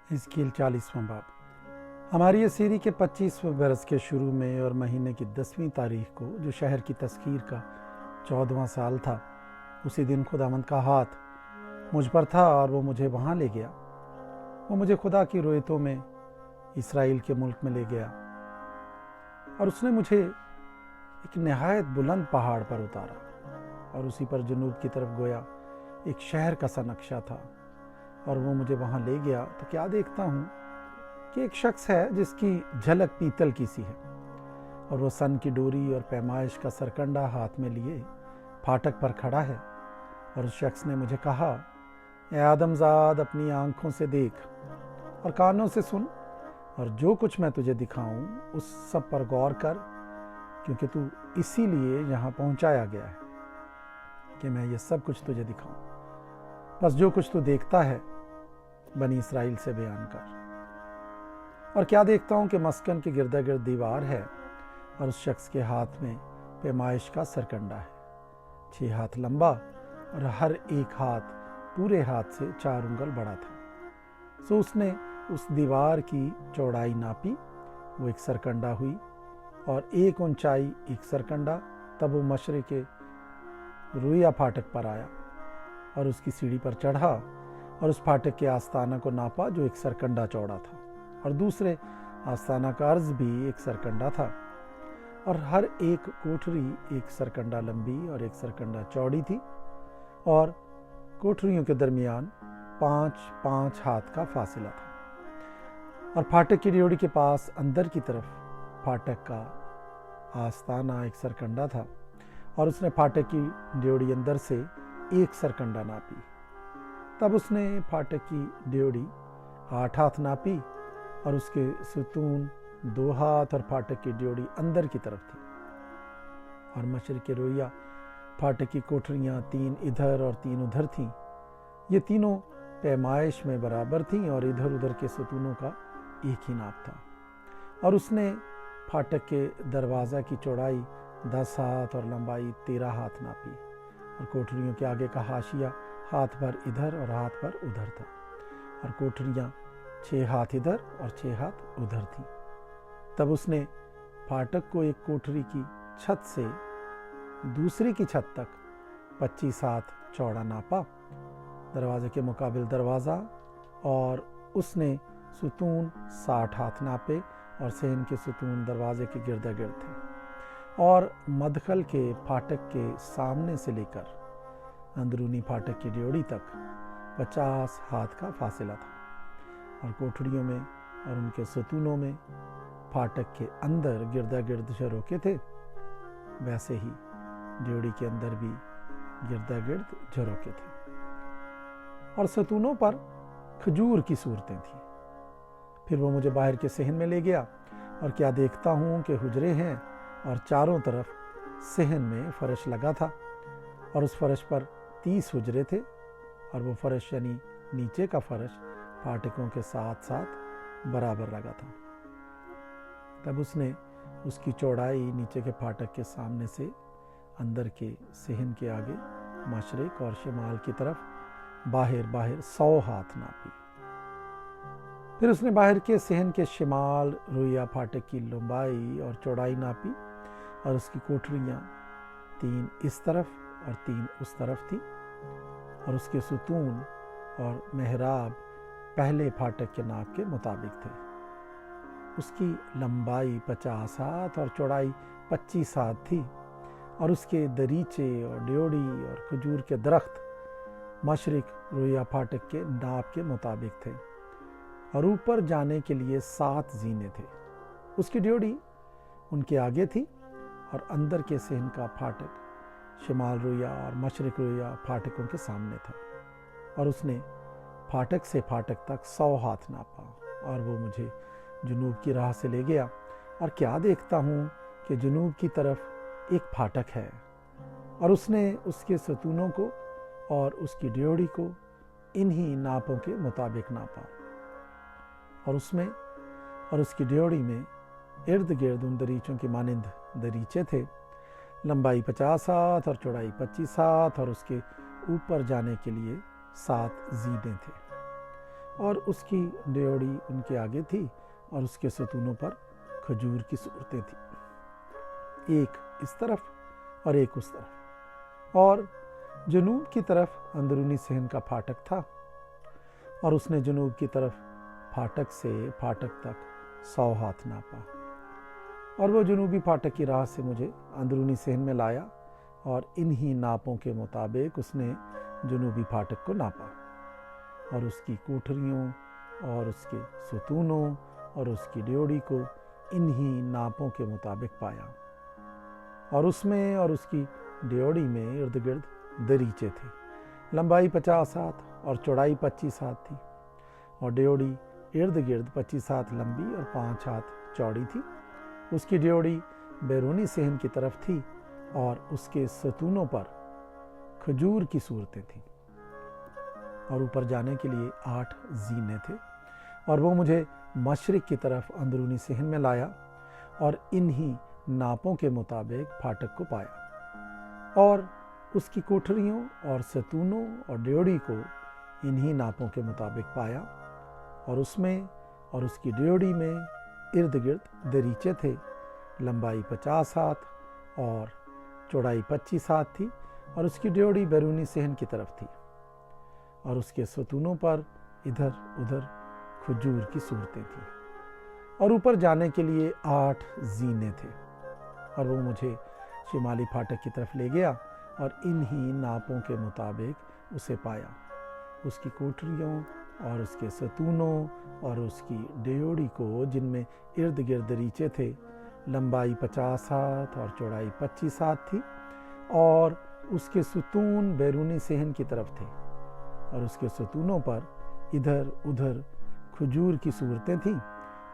حزقیل 40واں باب۔ ہماری اسیری کے 25ویں برس کے شروع میں اور مہینے کی 10ویں تاریخ کو جو شہر کی تسخیر کا 14واں سال تھا، اسی دن خداوند کا ہاتھ مجھ پر تھا اور وہ مجھے وہاں لے گیا۔ وہ مجھے خدا کی رویتوں میں اسرائیل کے ملک میں لے گیا، اور اس نے مجھے ایک نہایت بلند پہاڑ پر اتارا، اور اسی پر جنوب کی طرف گویا ایک شہر کا سا نقشہ تھا۔ اور وہ مجھے وہاں لے گیا تو کیا دیکھتا ہوں کہ ایک شخص ہے جس کی جھلک پیتل کی سی ہے، اور وہ سن کی ڈوری اور پیمائش کا سرکنڈا ہاتھ میں لیے پھاٹک پر کھڑا ہے۔ اور اس شخص نے مجھے کہا، اے آدم زاد، اپنی آنکھوں سے دیکھ اور کانوں سے سن، اور جو کچھ میں تجھے دکھاؤں اس سب پر غور کر، کیونکہ تو اسی لیے یہاں پہنچایا گیا ہے کہ میں یہ سب کچھ تجھے دکھاؤں۔ بس جو کچھ تو دیکھتا ہے بنی اسرائیل سے بیان کر۔ اور کیا دیکھتا ہوں کہ مسکن کے گردا گرد دیوار ہے، اور اس شخص کے ہاتھ میں پیمائش کا سرکنڈا ہے، 6 ہاتھ لمبا، اور ہر ایک ہاتھ پورے ہاتھ سے 4 انگل بڑا تھا۔ سو اس نے اس دیوار کی چوڑائی ناپی، وہ ایک سرکنڈا ہوئی، اور ایک اونچائی ایک سرکنڈا۔ تب وہ مشرق کے رویا پھاٹک پر آیا اور اس کی سیڑھی پر چڑھا، اور اس پھاٹک کے آستانہ کو ناپا جو ایک سرکنڈا چوڑا تھا، اور دوسرے آستانہ کا عرض بھی ایک سرکنڈا تھا، اور ہر ایک کوٹھری ایک سرکنڈا لمبی اور ایک سرکنڈا چوڑی تھی، اور کوٹھریوں کے درمیان 5 ہاتھ کا فاصلہ تھا۔ اور پھاٹک کی ڈیوڑی کے پاس اندر کی طرف پھاٹک کا آستانہ ایک سرکنڈا تھا، اور اس نے پھاٹک کی ڈیوڑی اندر سے ایک سرکنڈا ناپی۔ تب اس نے پھاٹک کی ڈیوڑی 8 ہاتھ ناپی، اور اس کے ستون 2 ہاتھ، اور پھاٹک کی ڈیوڑی اندر کی طرف تھی۔ اور مشرق کے رویا پھاٹک کی کوٹھریاں 3 ادھر اور 3 ادھر تھیں، یہ تینوں پیمائش میں برابر تھیں، اور ادھر ادھر کے ستونوں کا ایک ہی ناپ تھا۔ اور اس نے پھاٹک کے دروازہ کی چوڑائی 10 ہاتھ اور لمبائی 13 ہاتھ ناپی، اور کوٹھریوں کے آگے کا حاشیہ ہاتھ بھر ادھر اور ہاتھ بھر ادھر تھا، اور کوٹھریاں 6 ہاتھ ادھر اور 6 ہاتھ ادھر تھیں۔ تب اس نے پھاٹک کو ایک کوٹھری کی چھت سے دوسری کی چھت تک 25 ہاتھ چوڑا ناپا، دروازے کے مقابل دروازہ، اور اس نے ستون 60 ہاتھ ناپے، اور صحن کے ستون دروازے کے گردا گرد تھے، اور مدخل کے پھاٹک کے سامنے سے لے کر اندرونی پھاٹک کی ڈیوڑی تک 50 ہاتھ کا فاصلہ تھا۔ اور کوٹھڑیوں میں اور ان کے ستونوں میں پھاٹک کے اندر گردا گرد جھروکے تھے، ویسے ہی ڈیوڑی کے اندر بھی گردا گرد جھروکے تھے، اور ستونوں پر کھجور کی صورتیں تھیں۔ پھر وہ مجھے باہر کے صحن میں لے گیا، اور کیا دیکھتا ہوں کہ حجرے ہیں، اور چاروں طرف صحن میں فرش لگا تھا، اور اس فرش پر 30 حجرے تھے، اور وہ فرش یعنی نیچے کا فرش پھاٹکوں کے ساتھ ساتھ برابر لگا تھا۔ تب اس نے اس کی چوڑائی نیچے کے پھاٹک کے سامنے سے اندر کے صحن کے آگے مشرق اور شمال کی طرف باہر 100 ہاتھ ناپی۔ پھر اس نے باہر کے صحن کے شمال رویا پھاٹک کی لمبائی اور چوڑائی ناپی، اور اس کی کوٹھریاں 3 اس طرف اور 3 اس طرف تھیں، اور اس کے ستون اور محراب پہلے پھاٹک کے ناپ کے مطابق تھے۔ اس کی لمبائی 50 ہاتھ اور چوڑائی 25 ہاتھ تھی، اور اس کے دریچے اور ڈیوڑی اور کھجور کے درخت مشرق رویا پھاٹک کے ناپ کے مطابق تھے، اور اوپر جانے کے لیے 7 زینے تھے۔ اس کی ڈیوڑی ان کے آگے تھی، اور اندر کے صحن کا پھاٹک شمال رویا اور مشرق رویا پھاٹکوں کے سامنے تھا۔ اور اس نے پھاٹک سے پھاٹک تک 100 ہاتھ ناپا، اور وہ مجھے جنوب کی راہ سے لے گیا، اور کیا دیکھتا ہوں کہ جنوب کی طرف ایک پھاٹک ہے، اور اس نے اس کے ستونوں کو اور اس کی ڈیوڑی کو انہی ناپوں کے مطابق ناپا، اور اس میں اور اس کی ڈیوڑی میں ارد گرد ان دریچوں کی مانند دریچے تھے، لمبائی 50 ہاتھ اور چوڑائی 25 ہاتھ، اور اس کے اوپر جانے کے لیے 7 زینے تھے۔ اور اس کی ڈیوڑی ان کے آگے تھی اور اس کے ستونوں پر کھجور کی صورتیں تھیں، ایک اس طرف اور ایک اس طرف، اور جنوب کی طرف اندرونی صحن کا پھاٹک تھا، اور اس نے جنوب کی طرف پھاٹک سے پھاٹک تک 100 ہاتھ ناپا، اور وہ جنوبی پھاٹک کی راہ سے مجھے اندرونی صحن میں لایا، اور انہی ناپوں کے مطابق اس نے جنوبی پھاٹک کو ناپا، اور اس کی کوٹھریوں اور اس کے ستونوں اور اس کی ڈیوڑی کو انہی ناپوں کے مطابق پایا، اور اس میں اور اس کی ڈیوڑی میں ارد گرد دریچے تھے، لمبائی 50 ہاتھ اور چوڑائی 25 ہاتھ تھی، اور ڈیوڑی ارد گرد 25 ہاتھ لمبی اور 5 ہاتھ چوڑی تھی۔ اس کی ڈیوڑی بیرونی صحن کی طرف تھی، اور اس کے ستونوں پر کھجور کی صورتیں تھیں، اور اوپر جانے کے لیے 8 زینے تھے، اور وہ مجھے مشرق کی طرف اندرونی صحن میں لایا، اور انہی ناپوں کے مطابق پھاٹک کو پایا، اور اس کی کوٹھریوں اور ستونوں اور ڈیوڑی کو انہی ناپوں کے مطابق پایا، اور اس میں اور اس کی ڈیوڑی میں ارد گرد دریچے تھے، لمبائی 50 ہاتھ اور چوڑائی 25 ہاتھ تھی، اور اس کی ڈیوڑی بیرونی صحن کی طرف تھی، اور اس کے ستونوں پر ادھر ادھر کھجور کی صورتیں تھیں، اور اوپر جانے کے لیے 8 زینے تھے، اور وہ مجھے شمالی پھاٹک کی طرف لے گیا، اور انہی ناپوں کے مطابق اسے پایا، اس کی کوٹریوں اور اس کے ستونوں اور اس کی ڈیوڑی کو، جن میں ارد گرد دریچے تھے، لمبائی 50 ہاتھ اور چوڑائی 25 ہاتھ تھی، اور اس کے ستون بیرونی صحن کی طرف تھے، اور اس کے ستونوں پر ادھر ادھر کھجور کی صورتیں تھیں،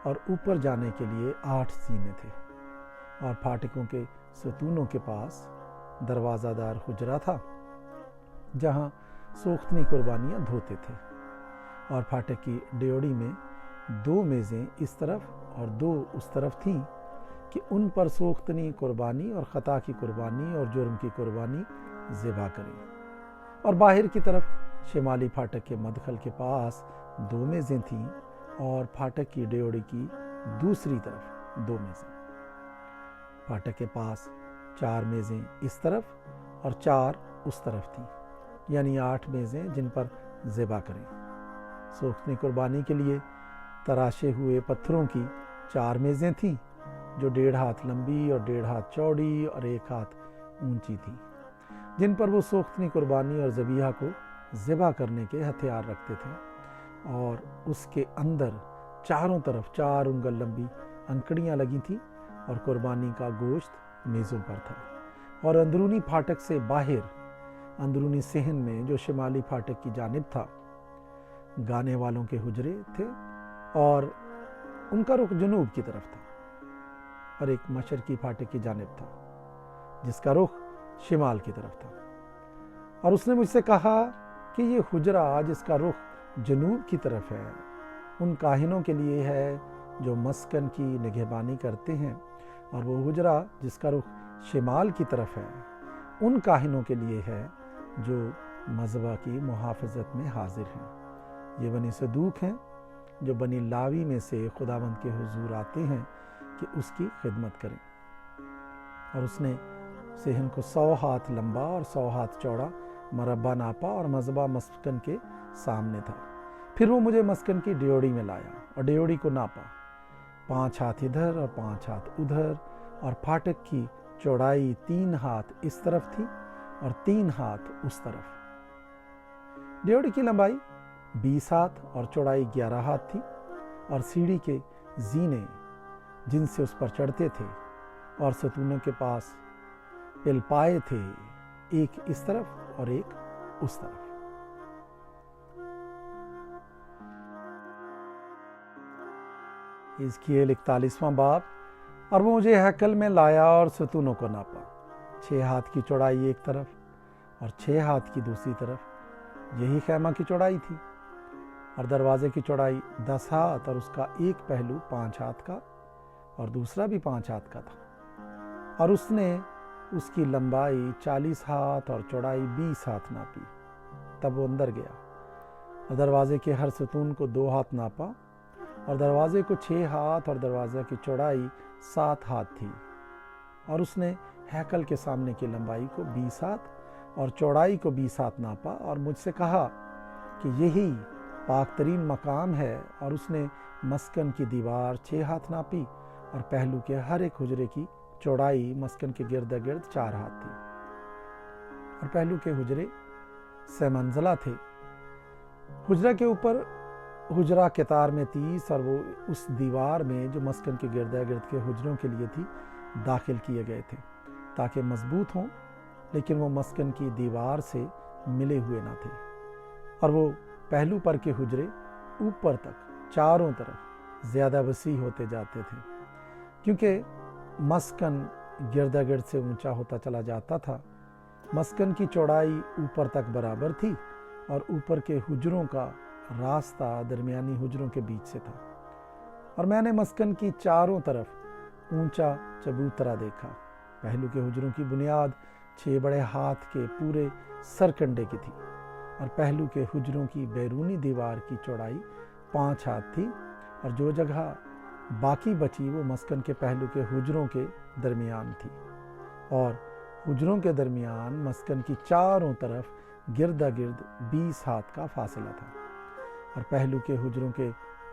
اور اوپر جانے کے لیے 8 زینے تھے، اور پھاٹکوں کے ستونوں کے پاس دروازہ دار حجرہ تھا جہاں سوختنی قربانیاں دھوتے تھے، اور پھاٹک کی ڈیوڑی میں 2 میزیں اس طرف اور 2 اس طرف تھیں کہ ان پر سوختنی قربانی اور خطا کی قربانی اور جرم کی قربانی ذبح کریں، اور باہر کی طرف شمالی پھاٹک کے مدخل کے پاس 2 میزیں تھیں، اور پھاٹک کی ڈیوڑی کی دوسری طرف 2 میزیں، پھاٹک کے پاس 4 میزیں اس طرف اور 4 اس طرف تھیں، یعنی 8 میزیں جن پر ذبح کریں۔ سوختنی قربانی کے لیے تراشے ہوئے پتھروں کی 4 میزیں تھیں جو 1.5 ہاتھ لمبی اور 1.5 ہاتھ چوڑی اور 1 ہاتھ اونچی تھیں، جن پر وہ سوختنی قربانی اور ذبیحہ کو ذبح کرنے کے ہتھیار رکھتے تھے، اور اس کے اندر چاروں طرف 4 انگل لمبی انکڑیاں لگی تھیں، اور قربانی کا گوشت میزوں پر تھا، اور اندرونی پھاٹک سے باہر اندرونی صحن میں جو شمالی پھاٹک کی جانب تھا گانے والوں کے حجرے تھے، اور ان کا رخ جنوب کی طرف تھا، اور ایک مشرقی پھاٹک کی جانب تھا جس کا رخ شمال کی طرف تھا، اور اس نے مجھ سے کہا کہ یہ حجرہ جس کا رخ جنوب کی طرف ہے ان کاہنوں کے لیے ہے جو مسکن کی نگہبانی کرتے ہیں، اور وہ حجرہ جس کا رخ شمال کی طرف ہے ان کاہنوں کے لیے ہے جو مذبح کی محافظت میں حاضر ہیں۔ یہ بنی صدوق ہیں جو بنی لاوی میں سے خداوند کے حضور آتے ہیں کہ اس کی خدمت کریں، اور اس نے صحن کو 100 ہاتھ لمبا اور 100 ہاتھ چوڑا مربع ناپا، اور مذبح مسکن کے سامنے تھا۔ پھر وہ مجھے مسکن کی ڈیوڑی میں لایا اور ڈیوڑی کو ناپا، 5 ہاتھ ادھر اور 5 ہاتھ ادھر، اور پھاٹک کی چوڑائی 3 ہاتھ اس طرف تھی اور 3 ہاتھ اس طرف۔ ڈیوڑی کی لمبائی 20 ہاتھ اور چوڑائی 11 ہاتھ تھی، اور سیڑھی کے زینے جن سے اس پر چڑھتے تھے اور ستونوں کے پاس پل پائے تھے، ایک اس طرف اور ایک اس طرف۔ حزقییل 41واں باب۔ اور وہ مجھے ہیکل میں لایا اور ستونوں کو ناپا، 6 ہاتھ کی چوڑائی ایک طرف اور 6 ہاتھ کی دوسری طرف، یہی خیمہ کی چوڑائی تھی، اور دروازے کی چوڑائی 10 ہاتھ اور اس کا ایک پہلو 5 ہاتھ کا اور دوسرا بھی 5 ہاتھ کا تھا، اور اس نے اس کی لمبائی 40 ہاتھ اور چوڑائی 20 ہاتھ ناپی۔ تب وہ اندر گیا اور دروازے کے ہر ستون کو 2 ہاتھ ناپا اور دروازے کو 6 ہاتھ اور دروازے کی چوڑائی 7 ہاتھ تھی، اور اس نے ہیکل کے سامنے کی لمبائی کو 20 ہاتھ اور چوڑائی کو 20 ہاتھ ناپا اور مجھ سے کہا کہ یہی پاک ترین مقام ہے، اور اس نے مسکن کی دیوار 6 ہاتھ ناپی اور پہلو کے ہر ایک حجرے کی چوڑائی مسکن کے گرد گرد 4 ہاتھ تھی، اور پہلو کے حجرے 6 منزلہ تھے۔ حجرہ کے اوپر حجرہ کتار میں 30 اور وہ اس دیوار میں جو مسکن کے گرد گرد کے حجروں کے لیے تھی داخل کیے گئے تھے تاکہ مضبوط ہوں، لیکن وہ مسکن کی دیوار سے ملے ہوئے نہ تھے، اور وہ پہلو پر کے حجرے اوپر تک چاروں طرف زیادہ وسیع ہوتے جاتے تھے، کیونکہ مسکن گرد گرد سے اونچا ہوتا چلا جاتا تھا۔ مسکن کی چوڑائی اوپر تک برابر تھی اور اوپر کے حجروں کا راستہ درمیانی حجروں کے بیچ سے تھا، اور میں نے مسکن کی چاروں طرف اونچا چبوترا دیکھا۔ پہلو کے حجروں کی بنیاد 6 بڑے ہاتھ کے پورے سرکنڈے کی تھی، اور پہلو کے حجروں کی بیرونی دیوار کی چوڑائی 5 ہاتھ تھی، اور جو جگہ باقی بچی وہ مسکن کے پہلو کے حجروں کے درمیان تھی، اور حجروں کے درمیان مسکن کی چاروں طرف گردا گرد 20 ہاتھ کا فاصلہ تھا، اور پہلو کے حجروں کے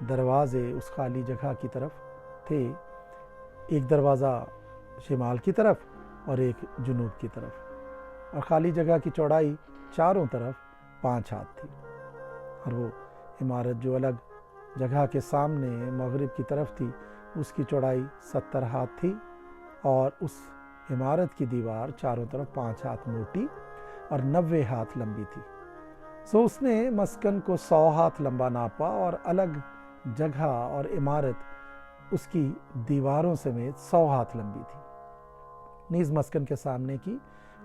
دروازے اس خالی جگہ کی طرف تھے، ایک دروازہ شمال کی طرف اور ایک جنوب کی طرف، اور خالی جگہ کی چوڑائی چاروں طرف 5 ہاتھ تھی، اور وہ عمارت جو الگ جگہ کے سامنے مغرب کی طرف تھی اس کی چوڑائی 70 ہاتھ تھی، اور اس عمارت کی دیوار چاروں طرف 5 ہاتھ موٹی اور 90 ہاتھ لمبی تھی۔ سو اس نے مسکن کو 100 ہاتھ لمبا ناپا، اور الگ جگہ اور عمارت اس کی دیواروں سمیت 100 ہاتھ لمبی تھی۔ نیز مسکن کے سامنے کی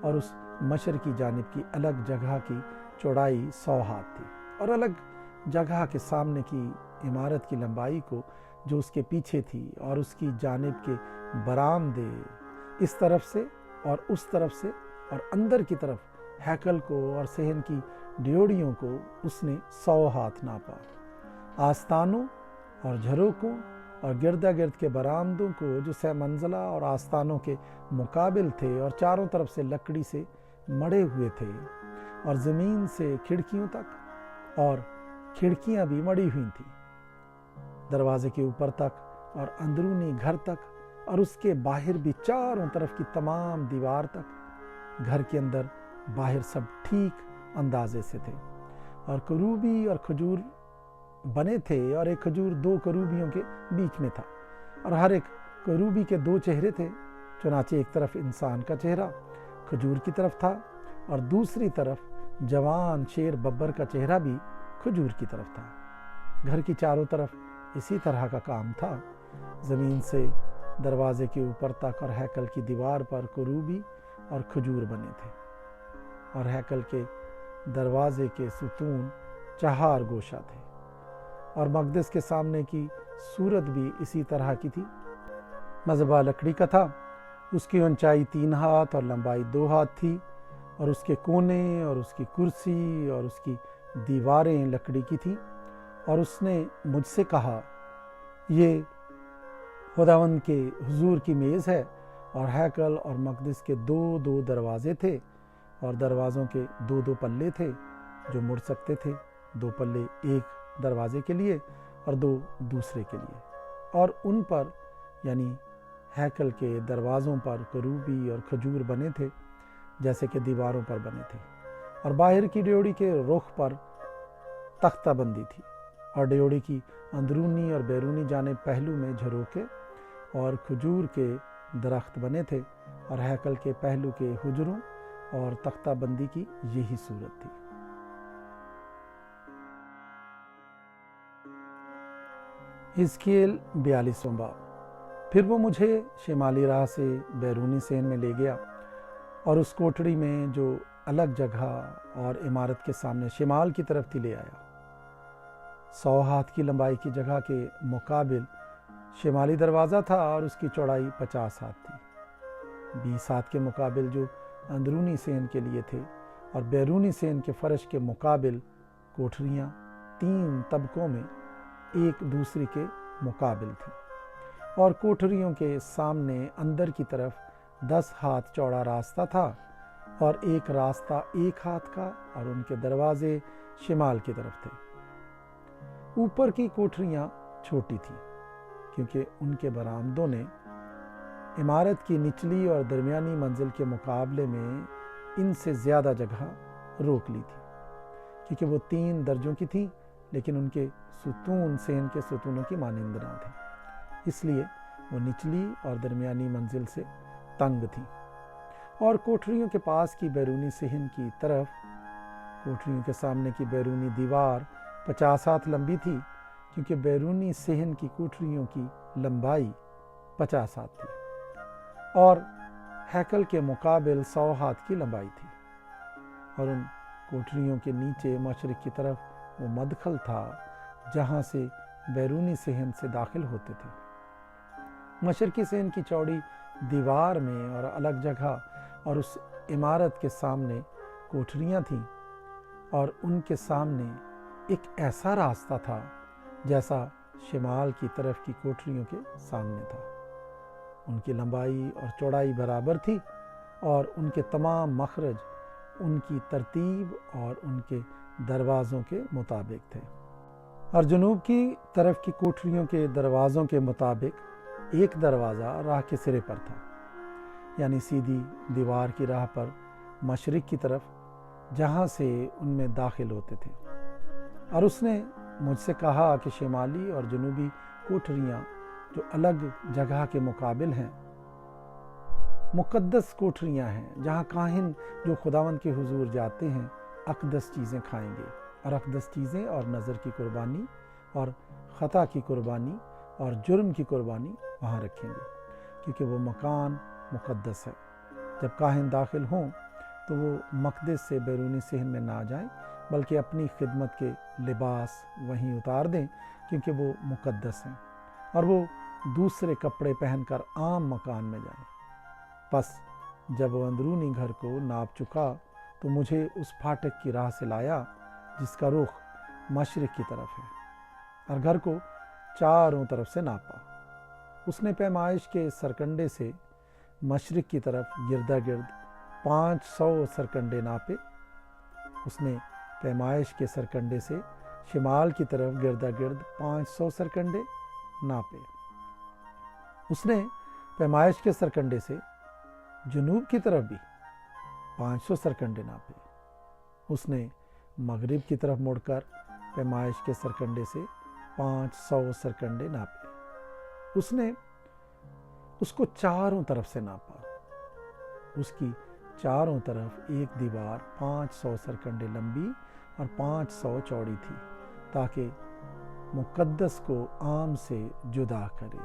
اور اس مشرقی جانب کی الگ جگہ کی چوڑائی 100 ہاتھ تھی، اور الگ جگہ کے سامنے کی عمارت کی لمبائی کو جو اس کے پیچھے تھی اور اس کی جانب کے برآمدے اس طرف سے اور اس طرف سے اور اندر کی طرف ہیکل کو اور صحن کی ڈیوڑیوں کو اس نے 100 ہاتھ ناپا۔ آستانوں اور جھروکوں اور گردا گرد کے برآمدوں کو جو 6 منزلہ اور آستانوں کے مقابل تھے اور چاروں طرف سے لکڑی سے مڑے ہوئے تھے، اور زمین سے کھڑکیوں تک، اور کھڑکیاں بھی مڑی ہوئی تھیں دروازے کے اوپر تک اور اندرونی گھر تک، اور اس کے باہر بھی چاروں طرف کی تمام دیوار تک، گھر کے اندر باہر سب ٹھیک اندازے سے تھے، اور کروبی اور کھجور بنے تھے، اور ایک کھجور 2 کروبیوں کے بیچ میں تھا، اور ہر ایک کروبی کے 2 چہرے تھے، چنانچہ ایک طرف انسان کا چہرہ کھجور کی طرف تھا اور دوسری طرف جوان شیر ببر کا چہرہ بھی کھجور کی طرف تھا۔ گھر کی چاروں طرف اسی طرح کا کام تھا، زمین سے دروازے کے اوپر تک اور ہیکل کی دیوار پر کروبی اور کھجور بنے تھے، اور ہیکل کے دروازے کے ستون 4 گوشہ تھے، اور مقدس کے سامنے کی صورت بھی اسی طرح کی تھی۔ مذبح لکڑی کا تھا، اس کی اونچائی 3 ہاتھ اور لمبائی 2 ہاتھ تھی، اور اس کے کونے اور اس کی کرسی اور اس کی دیواریں لکڑی کی تھیں، اور اس نے مجھ سے کہا، یہ خداوند کے حضور کی میز ہے، اور ہیکل اور مقدس کے 2 دروازے تھے، اور دروازوں کے 2 پلے تھے جو مڑ سکتے تھے، 2 پلے ایک دروازے کے لیے اور 2 دوسرے کے لیے، اور ان پر یعنی ہیکل کے دروازوں پر کروبی اور کھجور بنے تھے جیسے کہ دیواروں پر بنے تھے، اور باہر کی ڈیوڑی کے رخ پر تختہ بندی تھی، اور ڈیوڑی کی اندرونی اور بیرونی جانب پہلو میں جھروکے اور کھجور کے درخت بنے تھے، اور ہیکل کے پہلو کے حجروں اور تختہ بندی کی یہی صورت تھی۔ حزقییل 42واں باب۔ پھر وہ مجھے شمالی راہ سے بیرونی صحن میں لے گیا، اور اس کوٹڑی میں جو الگ جگہ اور عمارت کے سامنے شمال کی طرف تھی لے آیا۔ 100 ہاتھ کی لمبائی کی جگہ کے مقابل شمالی دروازہ تھا، اور اس کی چوڑائی 50 ہاتھ تھی۔ 20 ہاتھ کے مقابل جو اندرونی صحن کے لیے تھے، اور بیرونی صحن کے فرش کے مقابل کوٹھریاں 3 طبقوں میں ایک دوسرے کے مقابل تھی، اور کوٹھریوں کے سامنے اندر کی طرف 10 ہاتھ چوڑا راستہ تھا، اور ایک راستہ 1 ہاتھ کا، اور ان کے دروازے شمال کی طرف تھے۔ اوپر کی کوٹھریاں چھوٹی تھیں کیونکہ ان کے برآمدوں نے عمارت کی نچلی اور درمیانی منزل کے مقابلے میں ان سے زیادہ جگہ روک لی تھی، کیونکہ وہ 3 درجوں کی تھیں لیکن ان کے ستون صحن کے ستونوں کی مانند نہ تھے، اس لیے وہ نچلی اور درمیانی منزل سے تنگ تھیں۔ اور کوٹھریوں کے پاس کی بیرونی صحن کی طرف کوٹھریوں کے سامنے کی بیرونی دیوار 50 ہاتھ لمبی تھی، کیونکہ بیرونی صحن کی کوٹھریوں کی لمبائی 50 ہاتھ تھی، اور ہیکل کے مقابل 100 ہاتھ کی لمبائی تھی، اور ان کوٹھریوں کے نیچے مشرق کی طرف وہ مدخل تھا جہاں سے بیرونی صحن سے داخل ہوتے تھے۔ مشرقی صحن کی چوڑی دیوار میں اور الگ جگہ اور اس عمارت کے سامنے کوٹھریاں تھیں، اور ان کے سامنے ایک ایسا راستہ تھا جیسا شمال کی طرف کی کوٹھریوں کے سامنے تھا۔ ان کی لمبائی اور چوڑائی برابر تھی، اور ان کے تمام مخرج ان کی ترتیب اور ان کے دروازوں کے مطابق تھے۔ اور جنوب کی طرف کی کوٹھریوں کے دروازوں کے مطابق ایک دروازہ راہ کے سرے پر تھا، یعنی سیدھی دیوار کی راہ پر مشرق کی طرف، جہاں سے ان میں داخل ہوتے تھے۔ اور اس نے مجھ سے کہا کہ شمالی اور جنوبی کوٹھریاں جو الگ جگہ کے مقابل ہیں، مقدس کوٹھریاں ہیں، جہاں کاہن جو خداوند کے حضور جاتے ہیں اقدس چیزیں کھائیں گے، اور اقدس چیزیں اور نظر کی قربانی اور خطا کی قربانی اور جرم کی قربانی وہاں رکھیں گے، کیونکہ وہ مکان مقدس ہے۔ جب کاہن داخل ہوں تو وہ مقدس سے بیرونی صحن میں نہ جائیں، بلکہ اپنی خدمت کے لباس وہیں اتار دیں، کیونکہ وہ مقدس ہیں، اور وہ دوسرے کپڑے پہن کر عام مکان میں جائیں۔ پس جب وہ اندرونی گھر کو ناپ چکا تو مجھے اس پھاٹک کی راہ سے لایا جس کا رخ مشرق کی طرف ہے، اور گھر کو چاروں طرف سے ناپا۔ اس نے پیمائش کے سرکنڈے سے مشرق کی طرف گردا گرد 500 سرکنڈے ناپے۔ اس نے پیمائش کے سرکنڈے سے شمال کی طرف گردا گرد 500 سرکنڈے ناپے۔ اس نے پیمائش کے سرکنڈے سے جنوب کی طرف بھی 500 سرکنڈے ناپے۔ اس نے مغرب کی طرف مڑ کر پیمائش کے سرکنڈے سے 500 سرکنڈے ناپے۔ اس نے اس کو چاروں طرف سے ناپا۔ اس کی چاروں طرف ایک دیوار 500 سرکنڈے لمبی اور 500 چوڑی تھی، تاکہ مقدس کو عام سے جدا کرے۔